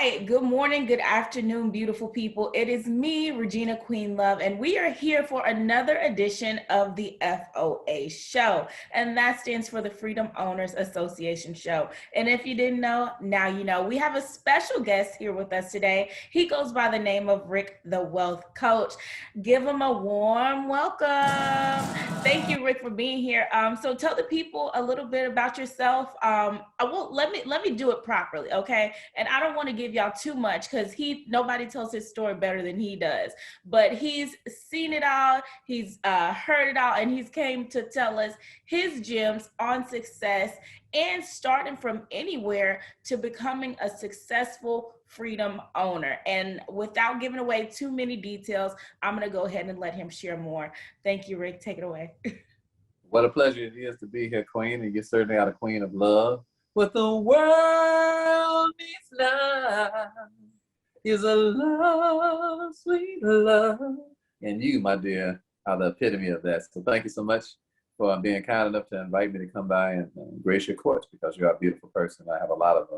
right. Good morning, good afternoon, beautiful people. It is me, Regina Queen Love, and we are here for another edition of the FOA show. And that stands for the Freedom Owners Association show. And if you didn't know, now you know. We have a special guest here with us today. He goes by the name of Rick the Wealth Coach. Give him a warm welcome. Thank you, Rick, for being here. So tell the people a little bit about yourself. Let me do it properly, okay? And I don't want to give y'all too much because nobody tells his story better than he does. But he's seen it all, he's heard it all, and he's came to tell us his gems on success and starting from anywhere to becoming a successful freedom owner. And without giving away too many details, I'm going to go ahead and let him share more. Thank you, Rick. Take it away. What a pleasure it is to be here, Queen, and you're certainly out a queen of love. What the world needs now is a love, sweet love. And you, my dear, are the epitome of that. So thank you so much for being kind enough to invite me to come by and grace your courts, because you are a beautiful person. I have a lot of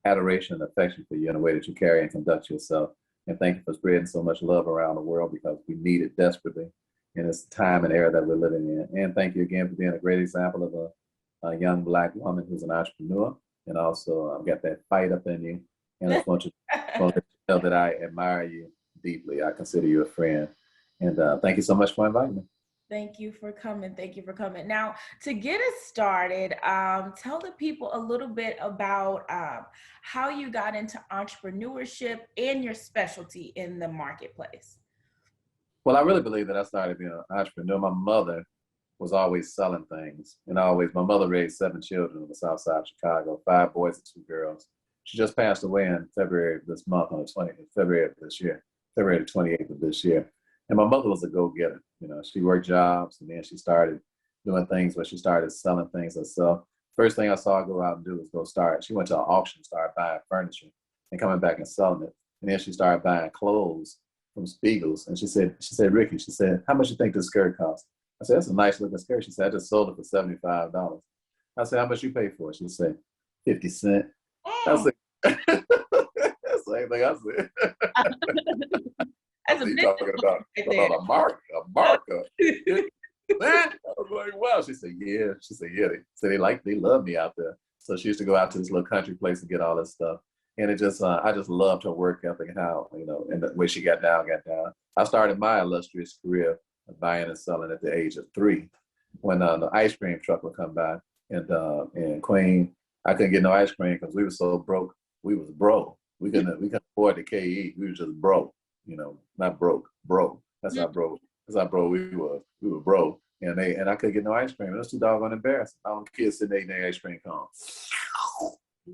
adoration and affection for you in the way that you carry and conduct yourself. And thank you for spreading so much love around the world, because we need it desperately in this time and era that we're living in. And thank you again for being a great example of a young Black woman who's an entrepreneur. And also got that fight up in you. And I just want you to know that I admire you deeply. I consider you a friend. And thank you so much for inviting me. Thank you for coming. Thank you for coming. Now, to get us started, tell the people a little bit about how you got into entrepreneurship and your specialty in the marketplace. Well, I really believe that I started being an entrepreneur. My mother was always selling things. And my mother raised 7 children on the south side of Chicago, 5 boys and 2 girls. She just passed away in February of this month, February of this year, February the 28th of this year. And my mother was a go-getter. You know, she worked jobs, and then she started doing things where she started selling things herself. First thing I saw her go out and do was she went to an auction, started buying furniture and coming back and selling it. And then she started buying clothes from Spiegel's. And she said, Ricky, she said, how much you think this skirt costs? I said, that's a nice looking skirt. She said, I just sold it for $75. I said, how much you pay for it? She said, 50 cents. I said, same thing I said. That's you talking about a marker. I was like, wow. She said, yeah. She said, yeah. They love me out there. So she used to go out to this little country place and get all this stuff. And I just loved her work ethic and how, and the way she got down. I started my illustrious career of buying and selling at the age of 3, when the ice cream truck would come by. And Queen, I couldn't get no ice cream because we were so broke. We was broke. We couldn't afford the KE. We were just broke. Not broke. That's how broke. That's how broke we were. We were broke. And I couldn't get no ice cream. It was too doggone embarrassing. All the kids sitting there eating their ice cream cone.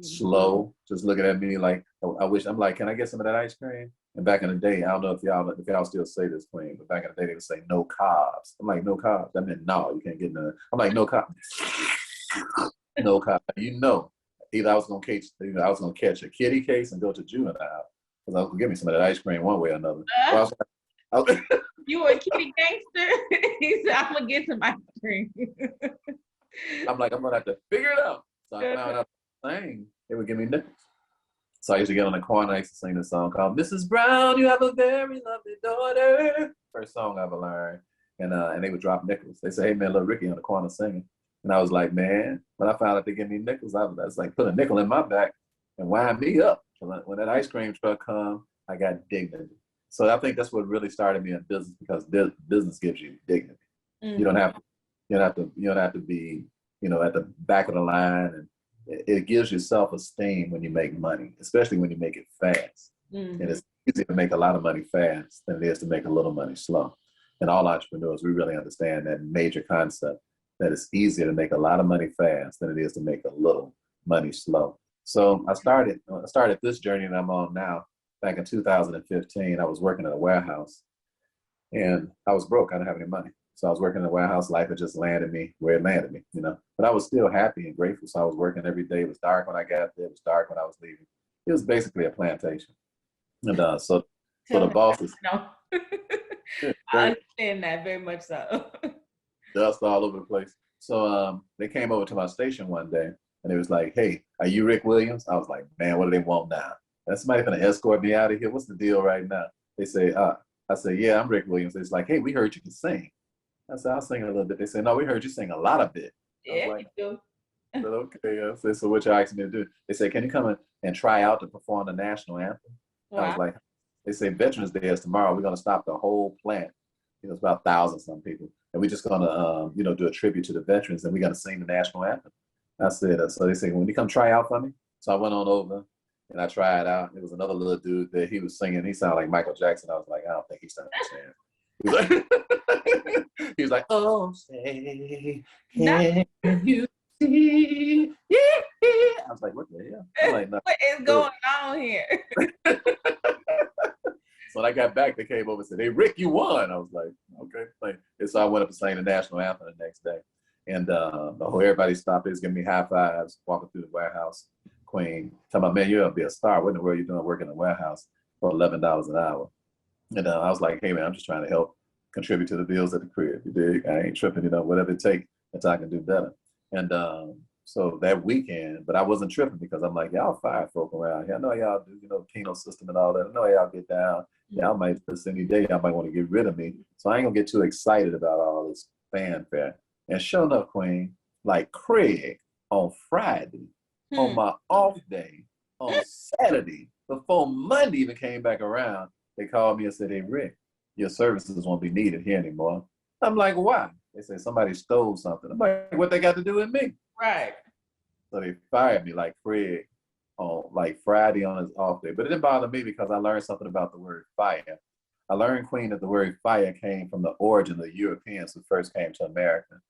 Slow, just looking at me like, I'm like, can I get some of that ice cream? And back in the day, I don't know if y'all still say this, Queen, but back in the day, they would say no carbs. I'm like, no carbs? That meant no, you can't get none. I'm like, no carbs. No carbs. Either I was gonna catch a kitty case and go to juvenile, because I was gonna give me some of that ice cream one way or another. You were a kitty gangster? He said, I'm gonna get some ice cream. I'm like, I'm gonna have to figure it out. So I found out thing, they would give me nickels. So I used to get on the corner, I used to sing this song called Mrs. Brown, you have a very lovely daughter. First song I ever learned. And they would drop nickels. They say, hey man, little Ricky on the corner singing. And I was like, man, when I found out they give me nickels, I was like, put a nickel in my back and wind me up. So when that ice cream truck come, I got dignity. So I think that's what really started me in business, because business gives you dignity. Mm-hmm. You don't have to be, at the back of the line, and it gives you self-esteem when you make money, especially when you make it fast. Mm-hmm. And it's easier to make a lot of money fast than it is to make a little money slow. And all entrepreneurs, we really understand that major concept, that it's easier to make a lot of money fast than it is to make a little money slow. So I started this journey that I'm on now. Back in 2015, I was working at a warehouse, and I was broke. I didn't have any money. So I was working in a warehouse. Life had just landed me where it landed me, But I was still happy and grateful. So I was working every day. It was dark when I got there. It was dark when I was leaving. It was basically a plantation. And so the bosses. No. I understand that very much so. Dust all over the place. So they came over to my station one day, and it was like, hey, are you Rick Williams? I was like, man, what do they want now? Is somebody gonna escort me out of here? What's the deal right now? They say, I say, yeah, I'm Rick Williams. It's like, hey, we heard you can sing. I said, I'll sing a little bit. They say, no, we heard you sing a lot of bit. I was Yeah, like, you but okay. I said, so what you asking me to do? They said, can you come in and try out to perform the national anthem? do. I was Wow. like, they say Veterans Day is tomorrow. We're gonna stop the whole plant. It's about 1,000 some people, and we're just gonna do a tribute to the veterans, and we're gonna sing the national anthem. I said, so they say, when you come try out for me. So I went on over and I tried out. There was another little dude that he was singing. He sounded like Michael Jackson. I was like, I don't think he stands a chance. He was like, he was like, oh, say, can you see? I was like, what the hell? I'm like, no. What is going on here? So when I got back, they came over and said, hey, Rick, you won. I was like, okay. And so I went up and sang the national anthem the next day. And everybody stopped. They was giving me high fives, walking through the warehouse. Queen, talking about, man, you're going to be a star. What in the world are you doing working in the warehouse for $11 an hour? And I was like, hey, man, I'm just trying to help contribute to the bills at the crib. You dig? I ain't tripping, whatever it takes until I can do better. And so that weekend, but I wasn't tripping because I'm like, y'all fire folk around here. I know y'all do, Keno system and all that. I know y'all get down. Y'all might, this any day, y'all might want to get rid of me. So I ain't going to get too excited about all this fanfare. And sure enough, Queen, like Craig on Friday, on my off day, on Saturday, before Monday even came back around, they called me and said, hey, Rick, your services won't be needed here anymore. I'm like, why? They said somebody stole something. I'm like, what they got to do with me? Right. So they fired me like Craig on like Friday on his off day. But it didn't bother me because I learned something about the word fire. I learned, Queen, that the word fire came from the origin of the Europeans who first came to America.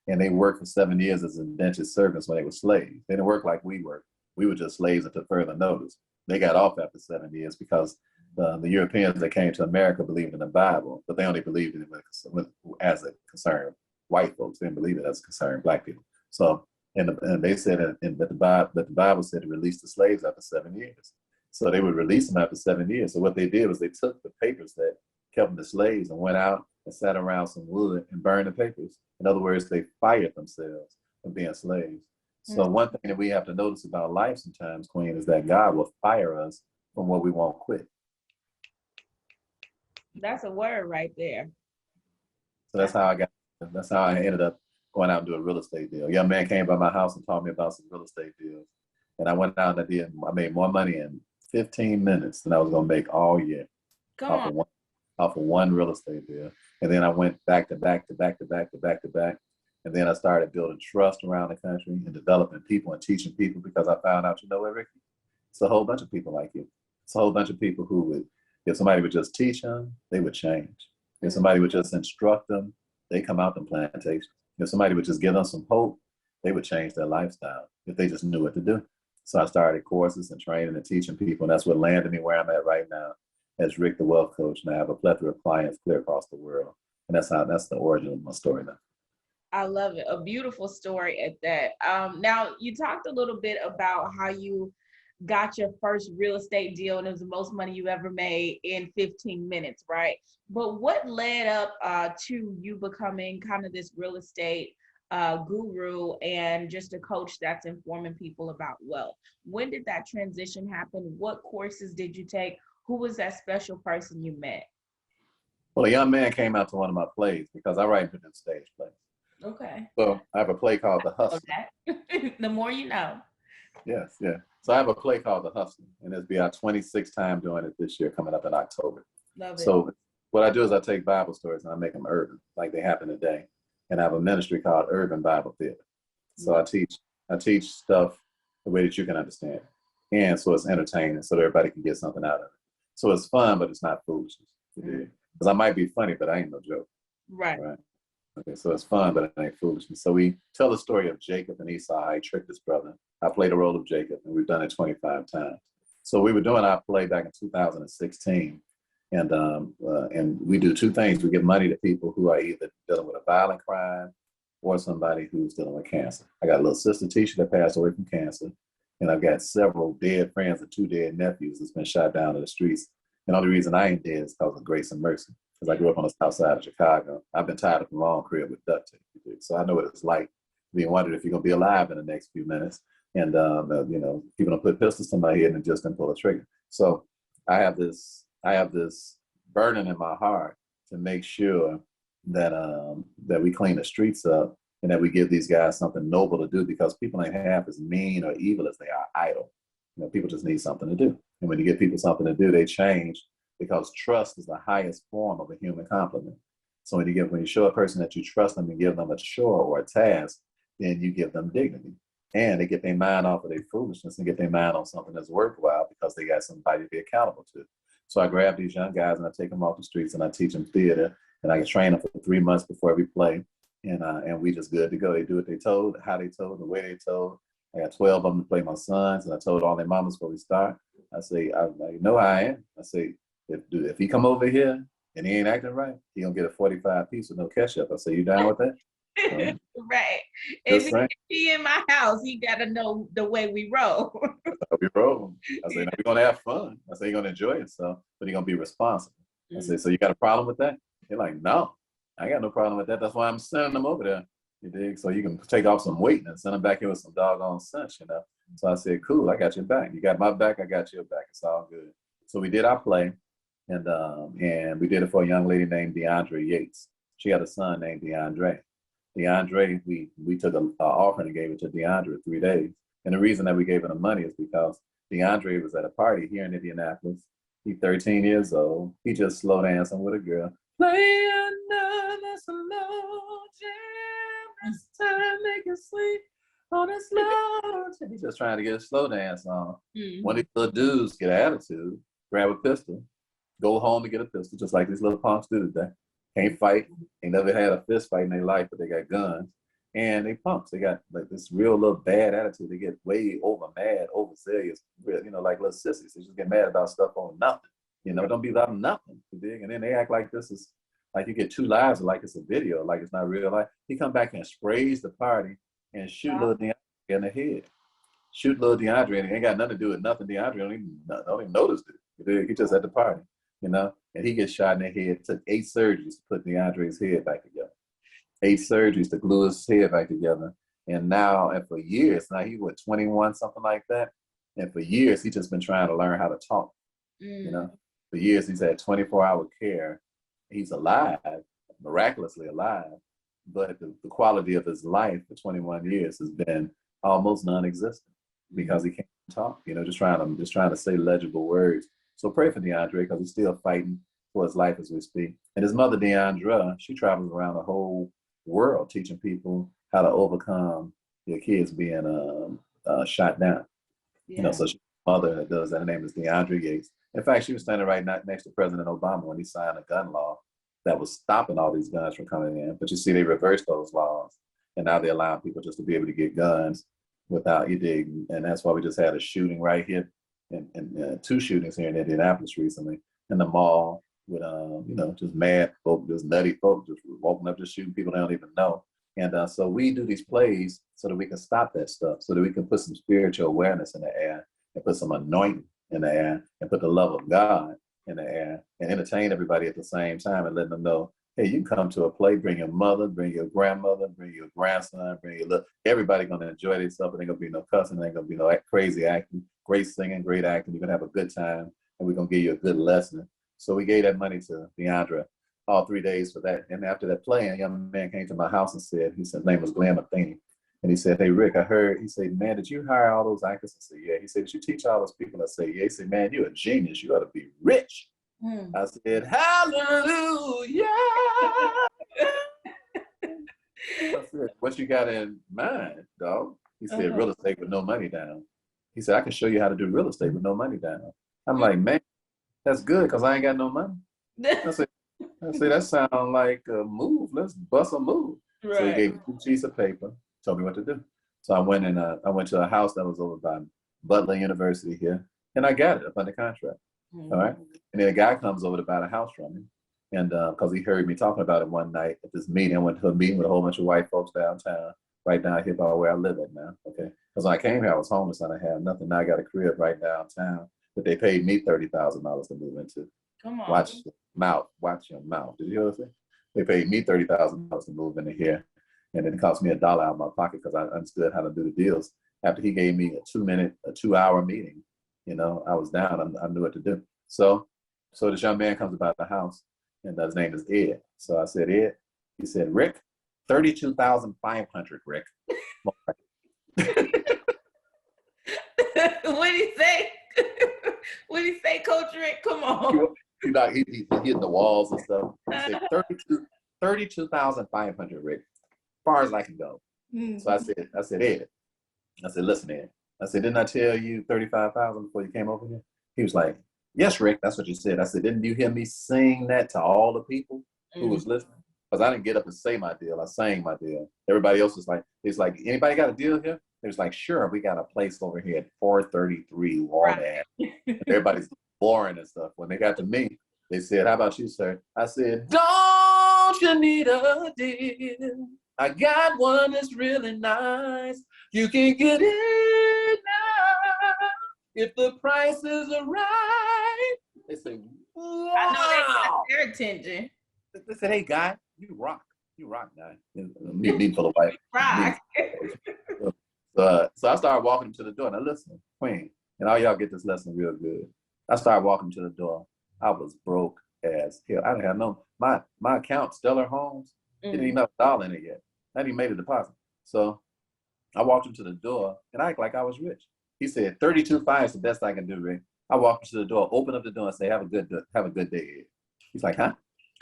And they worked for 7 years as indentured servants when they were slaves. They didn't work like we worked. We were just slaves until further notice. They got off after 7 years because the Europeans that came to America believed in the Bible, but they only believed in it as it concerned white folks. They didn't believe it as it concerned black people. So, and they said that the Bible said to release the slaves after 7 years. So they would release them after 7 years. So what they did was they took the papers that kept them the slaves and went out and sat around some wood and burned the papers. In other words, they fired themselves from being slaves. So one thing that we have to notice about life sometimes, Queen, is that God will fire us from what we won't quit. That's a word right there. So that's how I ended up going out and do a real estate deal. A young man came by my house and taught me about some real estate deals. And I went out and I made more money in 15 minutes than I was going to make all year. Off of one real estate deal. And then I went back to back. And then I started building trust around the country and developing people and teaching people because I found out, what, Ricky? It's a whole bunch of people like you. It's a whole bunch of people who would, if somebody would just teach them, they would change. If somebody would just instruct them, they come out them plantations. If somebody would just give them some hope, they would change their lifestyle if they just knew what to do. So I started courses and training and teaching people. And that's what landed me where I'm at right now as Rick the Wealth Coach. And I have a plethora of clients clear across the world. And that's the origin of my story now. I love it. A beautiful story at that. Now, you talked a little bit about how you got your first real estate deal and it was the most money you ever made in 15 minutes, right? But what led up to you becoming kind of this real estate guru and just a coach that's informing people about wealth? When did that transition happen? What courses did you take? Who was that special person you met? Well, a young man came out to one of my plays because I write for stage plays. Okay. So I have a play called The Hustler. The more you know. Yes, yeah. So I have a play called The Hustler, and it'll be our 26th time doing it this year, coming up in October. Love it. So what I do is I take Bible stories and I make them urban, like they happen today. And I have a ministry called Urban Bible Theater. So I teach stuff the way that you can understand it. And so it's entertaining so that everybody can get something out of it. So it's fun, but it's not foolishness. Because I might be funny, but I ain't no joke. Right. Okay, so it's fun, but it ain't foolishness. So we tell the story of Jacob and Esau. I tricked his brother. I played the role of Jacob, and we've done it 25 times. So we were doing our play back in 2016. And we do two things. We give money to people who are either dealing with a violent crime or somebody who's dealing with cancer. I got a little sister, Tisha, that passed away from cancer. And I've got several dead friends and 2 dead nephews that's been shot down in the streets. And the only reason I ain't dead is because of grace and mercy. Because I grew up on the south side of Chicago. I've been tied up in my own crib with duct tape. So I know what it's like being wondering if you're going to be alive in the next few minutes. And, people don't put pistols to my head and just didn't pull a trigger. So I have this burden in my heart to make sure that we clean the streets up and that we give these guys something noble to do, because people ain't half as mean or evil as they are idle. People just need something to do. And when you give people something to do, they change, because trust is the highest form of a human compliment. So when you show a person that you trust them and give them a chore or a task, then you give them dignity. And they get their mind off of their foolishness and get their mind on something that's worthwhile, because they got somebody to be accountable to. So I grab these young guys and I take them off the streets and I teach them theater, and I can train them for 3 months before every play. And we just good to go. They do what they told, how they told, the way they told. I got 12 of them to play my sons, and I told all their mamas before we start. I say, I know how I am. I say, if he come over here and he ain't acting right, he gonna get a 45 piece with no ketchup. I say, you down with that? Right. If he in my house, he gotta know the way we roll. We roll. I say, no, we're gonna have fun. I say, you're gonna enjoy yourself, but you're gonna be responsible. I say, so you got a problem with that? They're like, no, I got no problem with that. That's why I'm sending them over there. You dig? So you can take off some weight and send them back here with some doggone sense, So I said, cool, I got your back. You got my back, I got your back. It's all good. So we did our play, and we did it for a young lady named DeAndre Yates. She had a son named DeAndre. DeAndre, we took an offering and gave it to DeAndre 3 days. And the reason that we gave him the money is because DeAndre was at a party here in Indianapolis. He's 13 years old. He just slow dancing with a girl. Play another slow jam. This time make you sleep on a slow jam. He's just trying to get a slow dance on. One of these little dudes get an attitude, grab a pistol, go home and get a pistol, just like these little punks do today. Can't fight, ain't never had a fist fight in their life, but they got guns. And they punks. They got like this real little bad attitude. They get way mad, overzealous, like little sissies. They just get mad about stuff on nothing. Don't be about nothing. You dig? And then they act like this is like you get 2 lives, like it's a video, like it's not real life. He come back and sprays the party and shoot little DeAndre in the head. Shoot little DeAndre, and it ain't got nothing to do with nothing. DeAndre don't even notice it. You dig? He just at the party, and he gets shot in the head. It took 8 surgeries to put DeAndre's head back together. 8 surgeries to glue his head back together. And for years, now he was 21, something like that. And for years, he's just been trying to learn how to talk. For years, he's had 24-hour care. He's alive, miraculously alive. But the quality of his life for 21 years has been almost non-existent because he can't talk, just trying to say legible words. So pray for DeAndre, because he's still fighting for his life as we speak. And his mother, Deandra, she travels around the whole world teaching people how to overcome their kids being shot down. So she's mother that does that. Her name is DeAndre Yates. In fact, she was standing right next to President Obama when he signed a gun law that was stopping all these guns from coming in. But you see, they reversed those laws, and now they allow people just to be able to get guns without you dig. And that's why we just had a shooting right here, and 2 shootings here in Indianapolis recently in the mall with just mad folk, just nutty folk, just walking up, just shooting people they don't even know. And so we do these plays so that we can stop that stuff, so that we can put some spiritual awareness in the air and put some anointing in the air and put the love of God in the air and entertain everybody at the same time and letting them know, hey, you can come to a play, bring your mother, bring your grandmother, bring your grandson, bring your little, everybody gonna enjoy themselves. There ain't gonna be no cussing, there ain't gonna be no crazy acting, great singing, great acting. You're gonna have a good time, and we're gonna give you a good lesson. So we gave that money to DeAndra all 3 days for that. And after that play, a young man came to my house and said, his name was Glenn Matheny. And he said, hey, Rick, I heard, he said, man, did you hire all those actors? I said, yeah. He said, did you teach all those people? I said, yeah. He said, man, you're a genius. You ought to be rich. I said, hallelujah. I said, what you got in mind, dog? He said, real estate with no money down. He said, I can show you how to do real estate with no money down. I'm like, man, that's good, because I ain't got no money. I said, that sounds like a move. Let's bust a move. Right. So he gave me 2 sheets of paper, told me what to do. So I went to a house that was over by Butler University here, and I got it up under contract. All right. And then a guy comes over to buy the house from me. And because he heard me talking about it one night at this meeting, I went to a meeting with a whole bunch of white folks downtown, right down here by where I live at now. Okay. Because when I came here, I was homeless and I had nothing. Now I got a crib right downtown that they paid me $30,000 to move into. Come on. Watch your mouth. Did you hear what I said? They paid me $30,000 to move into here. And it cost me $1 out of my pocket because I understood how to do the deals. After he gave me a 2-hour meeting You know, I was down. I knew what to do. So this young man comes about the house, and his name is Ed. So I said, Ed. He said, Rick, 32,500, Rick. What did he say? What did he say, Coach Rick? Come on. He hitting the walls and stuff. He said 32,500, Rick. As far as I can go. Mm-hmm. So I said, Ed. I said, listen, Ed. I said, didn't I tell you 35,000 before you came over here? He was like, yes, Rick, that's what you said. I said, didn't you hear me sing that to all the people who was listening? Because I didn't get up and say my deal. I sang my deal. Everybody else was like, it's like, anybody got a deal here? It was like, sure, we got a place over here at 433 Walnut. Everybody's boring and stuff. When they got to me, they said, how about you, sir? I said, don't you need a deal? I got one that's really nice. You can get it now if the price is right. They say, wow. I know they got their attention. They said, hey, guy, you rock, guy. Me for the wife. Rock. So I started walking him to the door. Now listen, Queen, and all y'all get this lesson real good. I started walking to the door. I was broke as hell. I didn't have my account, Stellar Homes, didn't even have $1 in it yet. I hadn't even made a deposit. So I walked him to the door and I act like I was rich. He said, 32.5 is the best I can do, Rick. I walked him to the door, open up the door and say, have a good day, Ed. He's like, huh?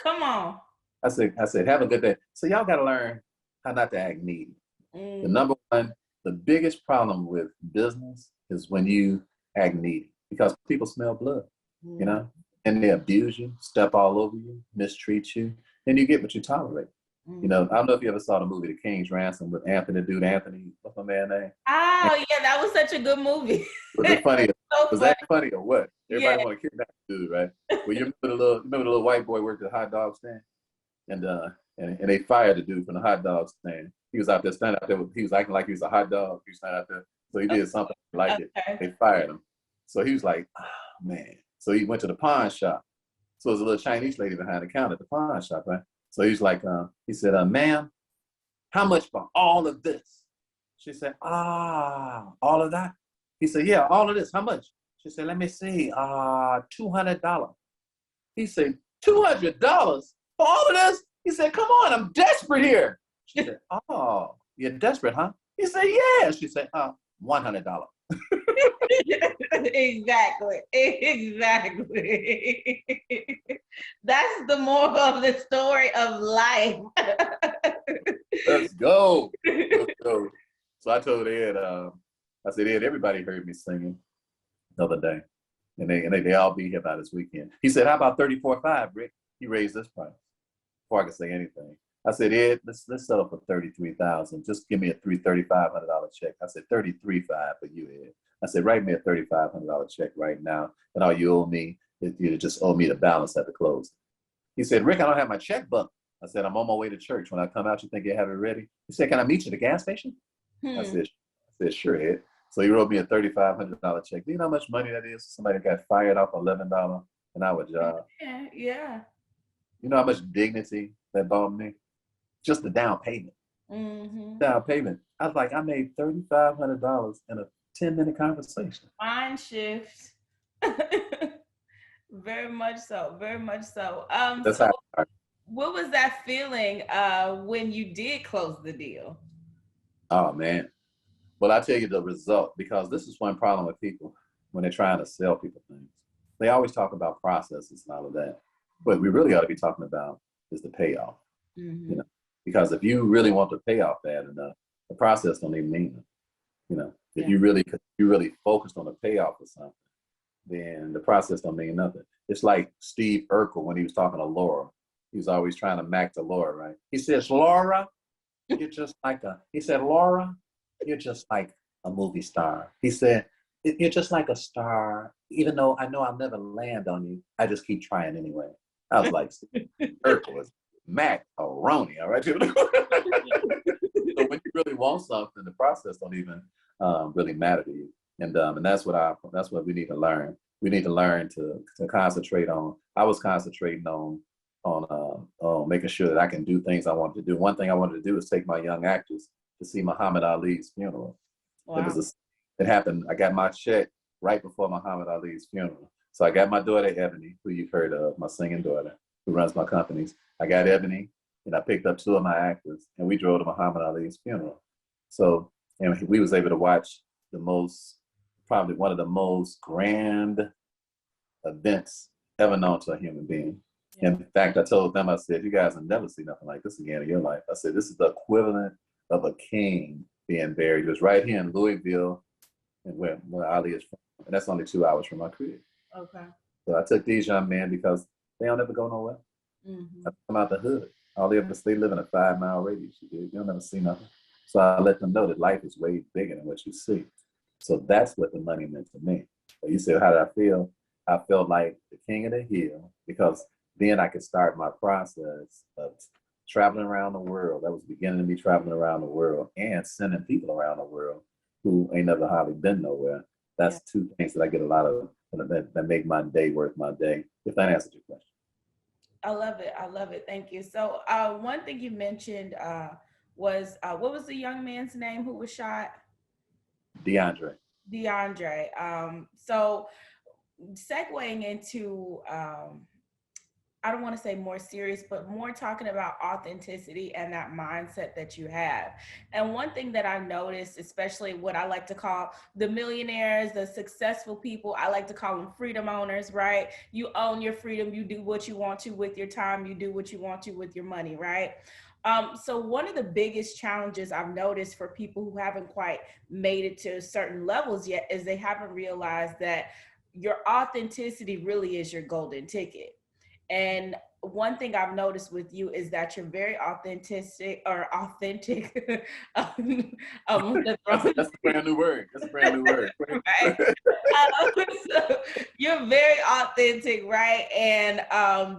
Come on. I said, have a good day. So y'all got to learn how not to act needy. The number one, the biggest problem with business is when you act needy because people smell blood, you know, and they abuse you, step all over you, mistreat you, and you get what you tolerate. You know, I don't know if you ever saw the movie The King's Ransom with Anthony, what's my man's name? Oh, yeah, that was such a good movie. Was it funny? Was that funny or what? Everybody want to kidnap the dude, right? Well, you remember the little white boy worked at the hot dog stand? And they fired the dude from the hot dog stand. He was out there standing out there. He was acting like he was a hot dog. He was standing out there. So he did something like it. They fired him. So he was like, oh, man. So he went to the pawn shop. So there's a little Chinese lady behind the counter at the pawn shop, right? So he's like, he said, ma'am, how much for all of this? She said, all of that? He said, yeah, all of this. How much? She said, let me see, $200. He said, $200 for all of this? He said, come on, I'm desperate here. She said, oh, you're desperate, huh? He said, yeah. She said, $100. Exactly. That's the moral of the story of life. Let's go. So I told Ed, I said, Ed, everybody heard me singing the other day. And they all be here by this weekend. He said, how about 34.5, Rick? He raised this price before I could say anything. I said, Ed, let's settle for 33,000. Just give me a $3,500 check. I said, 33.5 for you, Ed. I said, write me a $3,500 check right now, and all you owe me is you just owe me the balance at the close. He said, Rick, I don't have my checkbook. I said, I'm on my way to church. When I come out, you think you have it ready? He said, can I meet you at the gas station? I said, sure, Ed. So he wrote me a $3,500 check. Do you know how much money that is? Somebody got fired off $11 an hour job. Yeah. You know how much dignity that bought me? Just the down payment. Down payment. I was like, I made $3,500 in a 10-minute conversation. Mind shift. Very much so. That's so what was that feeling when you did close the deal? Oh, man. Well, I tell you the result, because this is one problem with people when they're trying to sell people things. They always talk about processes and all of that. What we really ought to be talking about is the payoff. You know, because if you really want the payoff bad enough, the process don't even mean it. You know, if you really focused on the payoff of something, then the process don't mean nothing. It's like Steve Urkel when he was talking to Laura. He was always trying to mac to Laura, right? He says, Laura, you're just like Laura, you're just like a movie star. He said, you're just like a star, even though I know I'll never land on you, I just keep trying anyway. I was like, Urkel was macaroni, all right? So when you really want something, the process don't even really matter to you. And that's what we need to learn. We need to learn to concentrate on. I was concentrating on making sure that I can do things I wanted to do. One thing I wanted to do is take my young actors to see Muhammad Ali's funeral. Wow. It happened. I got my check right before Muhammad Ali's funeral. So I got my daughter, Ebony, who you've heard of, my singing daughter, who runs my companies. I got Ebony, and I picked up 2 of my actors, and we drove to Muhammad Ali's funeral. So, and we was able to watch probably one of the most grand events ever known to a human being. Yeah. In fact, I told them, I said, you guys will never see nothing like this again in your life. I said, this is the equivalent of a king being buried. It was right here in Louisville, and where Ali is from. And that's only 2 hours from my crib. Okay. So I took these young men because they don't ever go nowhere. Mm-hmm. I come out the hood. All they ever they live in a 5-mile radius. You don't ever see nothing. So I let them know that life is way bigger than what you see. So that's what the money meant to me. But you said, how did I feel? I felt like the king of the hill, because then I could start my process of traveling around the world. That was beginning to be traveling around the world and sending people around the world who ain't never hardly been nowhere. That's 2 things that I get a lot of that make my day worth my day, if that answers your question. I love it. I love it. Thank you. So one thing you mentioned was, what was the young man's name who was shot? DeAndre. So segueing into, I don't want to say more serious, but more talking about authenticity and that mindset that you have. And one thing that I noticed, especially what I like to call the millionaires, the successful people, I like to call them freedom owners, right? You own your freedom. You do what you want to with your time. You do what you want to with your money, right? So one of the biggest challenges I've noticed for people who haven't quite made it to certain levels yet is they haven't realized that your authenticity really is your golden ticket. And one thing I've noticed with you is that you're very authentic. That's a brand new word. Right. So you're very authentic, right? And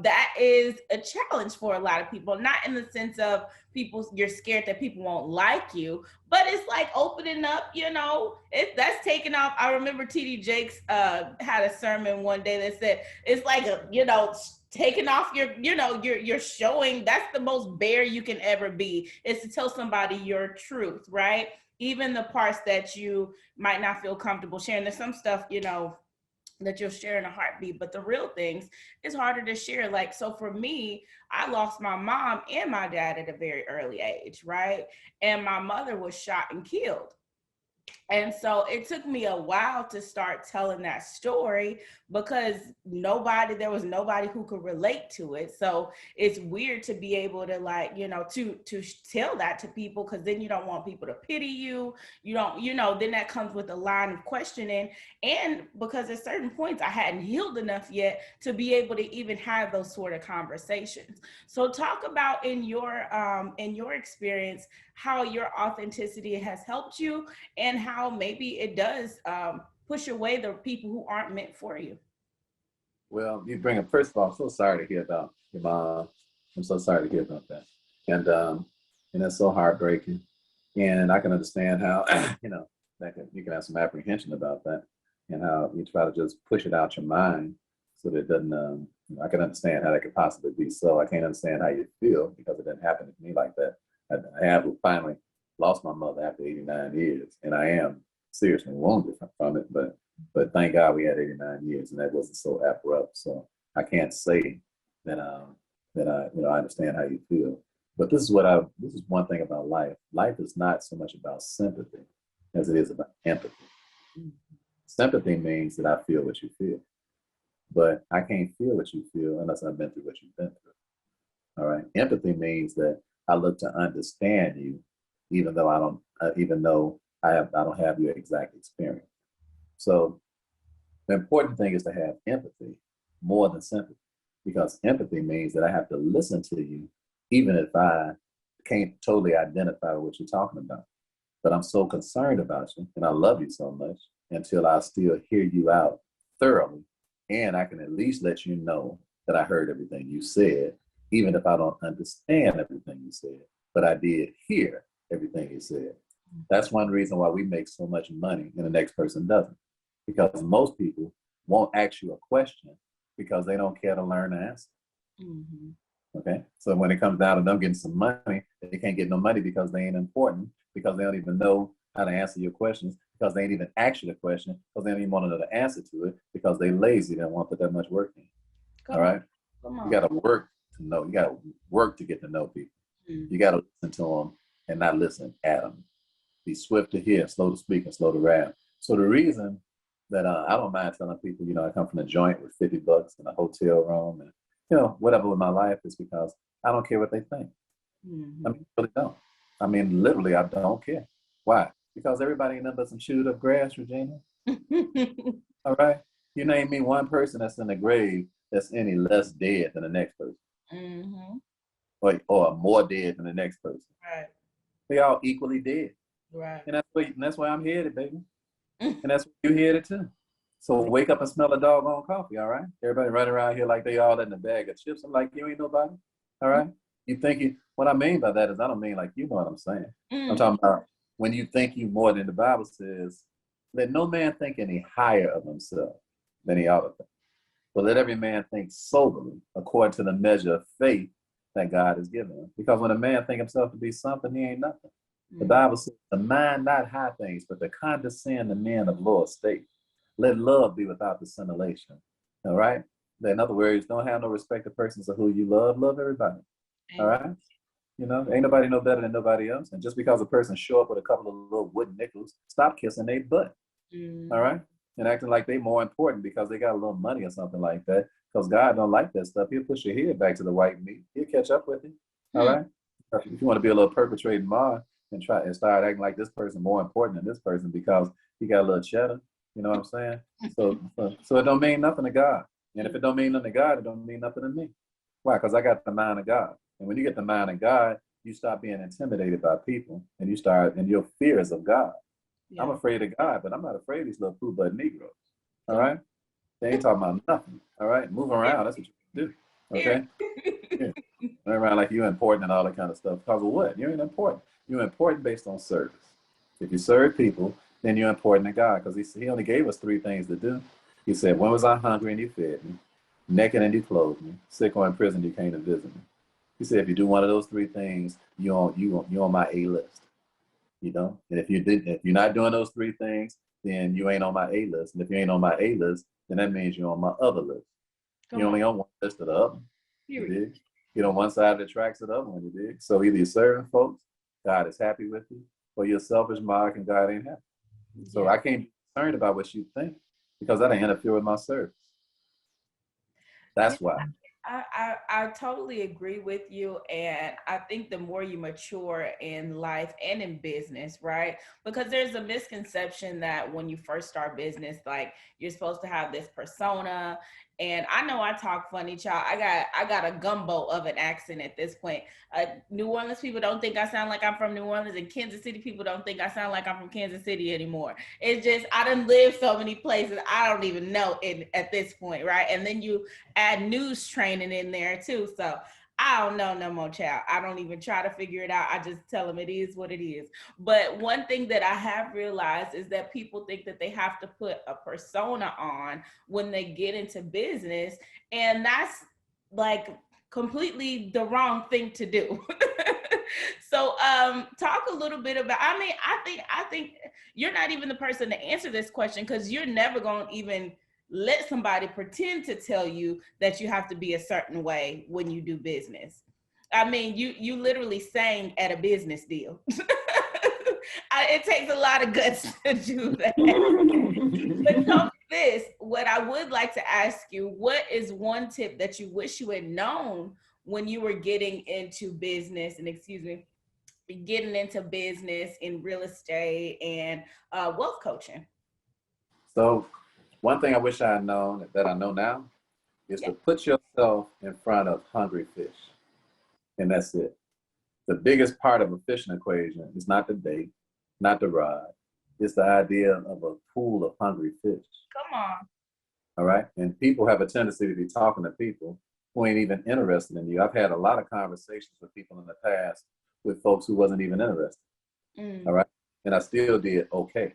that is a challenge for a lot of people, not in the sense of you're scared that people won't like you, but it's like opening up, that's taking off. I remember TD Jakes had a sermon one day that said, it's like, taking off you're showing, that's the most bare you can ever be, is to tell somebody your truth, right? Even the parts that you might not feel comfortable sharing. There's some stuff, that you'll share in a heartbeat, but the real things is harder to share. Like, so for me, I lost my mom and my dad at a very early age, right? And my mother was shot and killed. And so it took me a while to start telling that story because there was nobody who could relate to it. So it's weird to be able to to tell that to people, because then you don't want people to pity you. You don't, then that comes with a line of questioning. And because at certain points I hadn't healed enough yet to be able to even have those sort of conversations. So talk about in your experience, how your authenticity has helped you and how maybe it does push away the people who aren't meant for you. Well, you bring up, first of all, I'm so sorry to hear about your mom. I'm so sorry to hear about that. And that's so heartbreaking. And I can understand how, you can have some apprehension about that and how you try to just push it out your mind so that it doesn't, I can understand how that could possibly be so. I can't understand how you feel because it didn't happen to me like that. I have finally lost my mother after 89 years, and I am seriously wounded from it, but thank God we had 89 years and that wasn't so abrupt. So I can't say that I understand how you feel. But this is one thing about life. Life is not so much about sympathy as it is about empathy. Mm-hmm. Sympathy means that I feel what you feel, but I can't feel what you feel unless I've been through what you've been through. All right. Empathy means that I look to understand you, even though I don't have your exact experience. So the important thing is to have empathy more than sympathy, because empathy means that I have to listen to you, even if I can't totally identify what you're talking about. But I'm so concerned about you and I love you so much until I still hear you out thoroughly. And I can at least let you know that I heard everything you said, even if I don't understand everything you said, but I did hear everything you said. That's one reason why we make so much money and the next person doesn't. Because most people won't ask you a question because they don't care to learn the answer. Mm-hmm. Okay? So when it comes down to them getting some money, they can't get no money because they ain't important, because they don't even know how to answer your questions, because they ain't even ask you the question, because they don't even want to know the answer to it, because they lazy, they don't want to put that much work in. All right? You got to work to know. You got to work to get to know people. You got to listen to them and not listen at them. Be swift to hear, slow to speak, and slow to wrath. So the reason that I don't mind telling people, I come from a joint with $50 in a hotel room and, whatever with my life is because I don't care what they think. I mean, I really don't. I mean, literally, I don't care. Why? Because everybody ain't nothing but some chewed up grass, Regina. All right? You name me one person that's in the grave that's any less dead than the next person. Or more dead than the next person. Right. They all equally dead. Right. And that's why I'm headed, baby. And that's why you headed too. So wake up and smell a doggone coffee, all right? Everybody running around here like they all in a bag of chips. I'm like, you ain't nobody, all right? You think what I mean by that is I don't mean like you know what I'm saying. I'm talking about when you think you more than the Bible says, let no man think any higher of himself than he ought to think. But let every man think soberly according to the measure of faith that God has given him. Because when a man think himself to be something, he ain't nothing. The Bible says, the mind not high things, but to condescend the men of low estate. Let love be without dissimulation. All right? In other words, don't have no respect to persons of who you love. Love everybody. All right? Ain't nobody no better than nobody else. And just because a person show up with a couple of little wooden nickels, stop kissing their butt. All right? And acting like they more important because they got a little money or something like that. Because God don't like that stuff. He'll push your head back to the white meat. He'll catch up with you. All right? If you want to be a little perpetrating mod and try and start acting like this person more important than this person because he got a little cheddar, you know what I'm saying? So it don't mean nothing to God. And if it don't mean nothing to God, it don't mean nothing to me. Why? Because I got the mind of God. And when you get the mind of God, you stop being intimidated by people and your fear is of God. Yeah. I'm afraid of God, but I'm not afraid of these little poo butt Negroes. All right? They ain't talking about nothing. All right? Move around. That's what you do. Okay? Yeah. Run around like you're important and all that kind of stuff. Because of what? You ain't important. You're important based on service. If you serve people, then you're important to God because he only gave us 3 things to do. He said, when was I hungry and you fed me? Naked and you clothed me? Sick or in prison, you came to visit me? He said, if you do one of those 3 things, you're on my A list. And if you're not doing those 3 things, then you ain't on my A list. And if you ain't on my A list, then that means you're on my other list. You're only on one list of the other. You dig? You're on one side of the tracks of the other one, you dig? So either you're serving folks, God is happy with you, or you're selfish, Mark, and God ain't happy. So I can't be concerned about what you think because that ain't interfere with my service. That's why. I totally agree with you. And I think the more you mature in life and in business, right? Because there's a misconception that when you first start business, like you're supposed to have this persona. And I know I talk funny, child. I got a gumbo of an accent at this point. New Orleans people don't think I sound like I'm from New Orleans, and Kansas City people don't think I sound like I'm from Kansas City anymore. It's just I done lived so many places I don't even know it at this point, right? And then you add news training in there too, so I don't know no more, child. I don't even try to figure it out. I just tell them it is what it is. But one thing that I have realized is that people think that they have to put a persona on when they get into business. And that's like completely the wrong thing to do. So talk a little bit about, I think you're not even the person to answer this question because you're never going to even let somebody pretend to tell you that you have to be a certain way when you do business. I mean, you literally sang at a business deal. It takes a lot of guts to do that. But tell me this, what I would like to ask you, what is one tip that you wish you had known when you were getting into business getting into business in real estate and wealth coaching? So one thing I wish I had known that I know now is to put yourself in front of hungry fish. And that's it. The biggest part of a fishing equation is not the bait, not the rod. It's the idea of a pool of hungry fish. Come on. All right? And people have a tendency to be talking to people who ain't even interested in you. I've had a lot of conversations with people in the past with folks who wasn't even interested. All right? And I still did okay.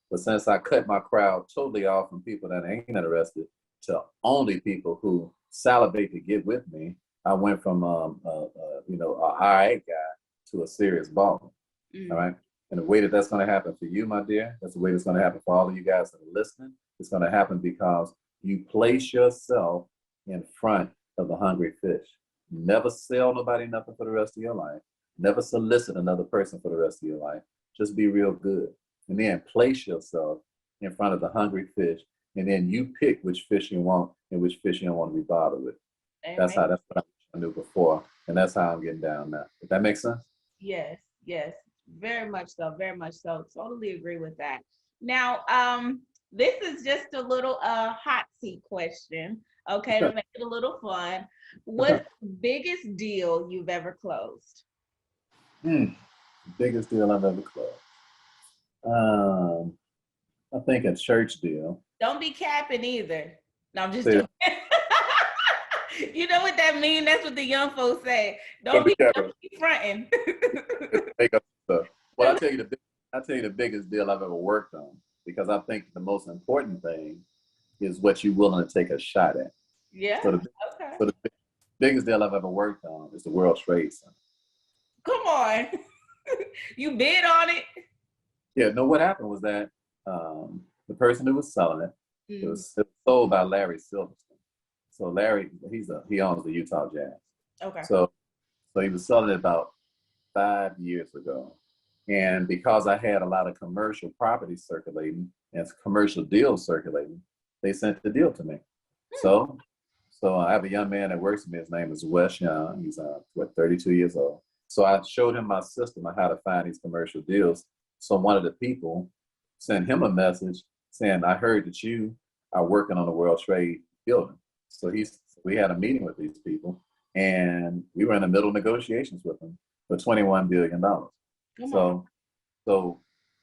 But since I cut my crowd totally off from people that ain't interested to only people who salivate to get with me, I went from a all right guy to a serious baller. All right. And the way that that's going to happen for you, my dear, that's the way that's going to happen for all of you guys that are listening. It's going to happen because you place yourself in front of the hungry fish. Never sell nobody nothing for the rest of your life. Never solicit another person for the rest of your life. Just be real good. And then place yourself in front of the hungry fish. And then you pick which fish you want and which fish you don't want to be bothered with. Amen. That's what I knew before. And that's how I'm getting down now. Does that make sense? Yes, yes. Very much so, very much so. Totally agree with that. Now, this is just a little hot seat question, okay, to make it a little fun. What's the biggest deal you've ever closed? Biggest deal I've ever closed. I think a church deal. Don't be capping either. No, I'm just joking. You know what that means? That's what the young folks say. Don't be fronting. Make up stuff. Well, I'll tell you the biggest deal I've ever worked on, because I think the most important thing is what you're willing to take a shot at. Yeah. So the biggest deal I've ever worked on is the World Trade Center. Come on. You bid on it? Yeah, no, what happened was that the person who was selling it, it was sold by Larry Silverstein. So Larry, he owns the Utah Jazz. Okay. So he was selling it about 5 years ago. And because I had a lot of commercial properties circulating and commercial deals circulating, they sent the deal to me. So I have a young man that works with me. His name is Wes Young. He's 32 years old. So I showed him my system on how to find these commercial deals. So one of the people sent him a message saying, I heard that you are working on the World Trade building. So we had a meeting with these people, and we were in the middle of negotiations with them for $21 billion. So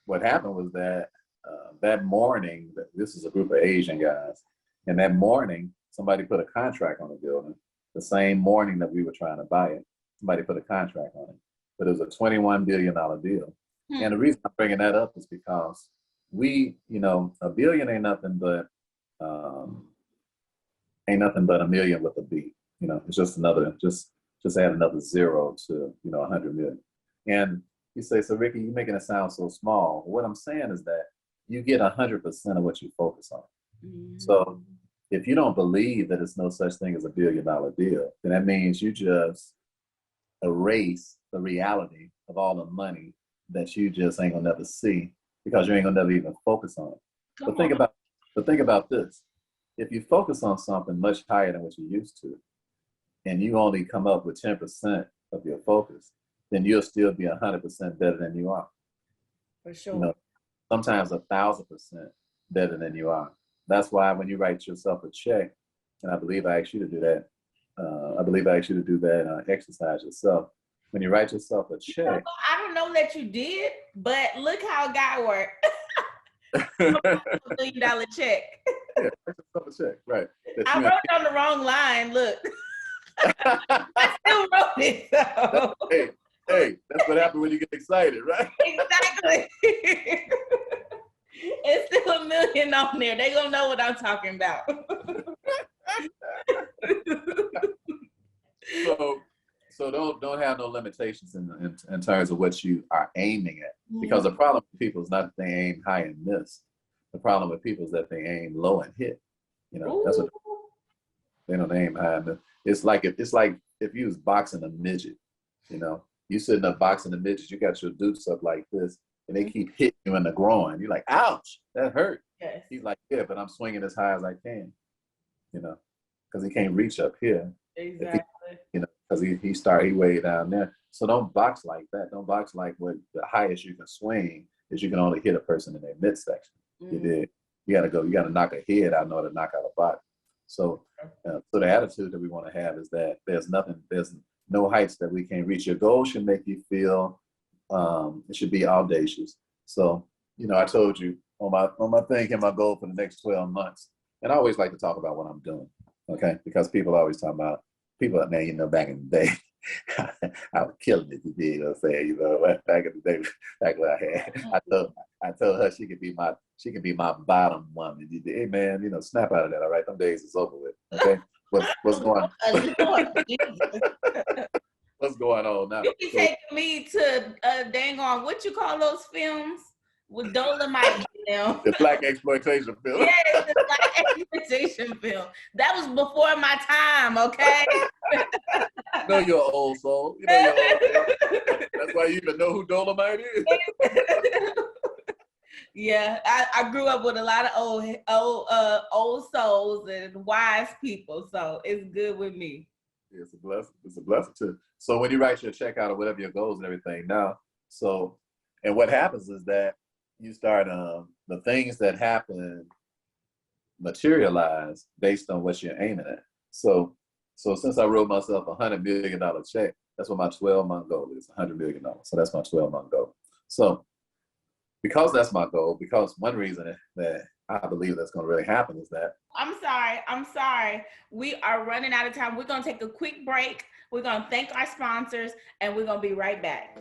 what happened was that that morning, this is a group of Asian guys, and that morning, somebody put a contract on the building. The same morning that we were trying to buy it, somebody put a contract on it. But it was a $21 billion deal. And the reason I'm bringing that up is because a billion ain't nothing but a million with a B. It's just add another zero to 100 million. And you say, so Ricky, you're making it sound so small. What I'm saying is that you get 100% of what you focus on. So if you don't believe that there's no such thing as a $1 billion deal, then that means you just erase the reality of all the money that you just ain't gonna never see, because you ain't gonna never even focus on it. But think about this. If you focus on something much higher than what you're used to, and you only come up with 10% of your focus, then you'll still be 100% better than you are. For sure. Sometimes 1,000% better than you are. That's why when you write yourself a check, and I believe I asked you to do that. Exercise yourself. When you write yourself a check. I don't know that you did, but look how God worked. $1 million check. Yeah, write yourself a check, right. I wrote on the wrong line, look. I still wrote it, so. Hey, that's what happens when you get excited, right? Exactly. It's still $1 million on there. They gonna know what I'm talking about. So don't have no limitations in terms of what you are aiming at. Because the problem with people is not that they aim high and miss. The problem with people is that they aim low and hit. That's what they don't aim high and miss. It's like if you was boxing a midget, you sitting up boxing a midget, you got your dukes up like this, and they keep hitting you in the groin. You're like, ouch, that hurt. Yes. He's like, yeah, but I'm swinging as high as I can, because he can't reach up here. Exactly. Because he way down there. So don't box like that. Don't box like what the highest you can swing is you can only hit a person in their midsection. You gotta knock a head out in order to knock out a body. So the attitude that we want to have is that there's no heights that we can't reach. Your goal should make you feel it should be audacious. So, I told you on my thing and my goal for the next 12 months. And I always like to talk about what I'm doing. Okay, because people always talk about man, back in the day, I was killing it. Back in the day, back when I told her she could be my bottom woman. Hey man, snap out of that. All right, them days is over with. Okay, what's going going on now. You be So, taking me to dang on, what you call those films with Dolomite in them? the black exploitation film. Yes, the black exploitation film. That was before my time, okay? You know you're an old soul. You know you're old soul. That's why you even know who Dolomite is. Yeah, I grew up with a lot of old souls and wise people, so it's good with me. It's a blessing. It's a blessing too. So when you write your check out or whatever your goals and everything now, so and what happens is that you start the things that happen materialize based on what you're aiming at. So since I wrote myself $100 million check, that's what my 12-month goal is, $100 million. So that's my 12-month goal. So because that's my goal, because one reason that I believe that's going to really happen is that. I'm sorry. We are running out of time. We're going to take a quick break. We're going to thank our sponsors, and we're going to be right back.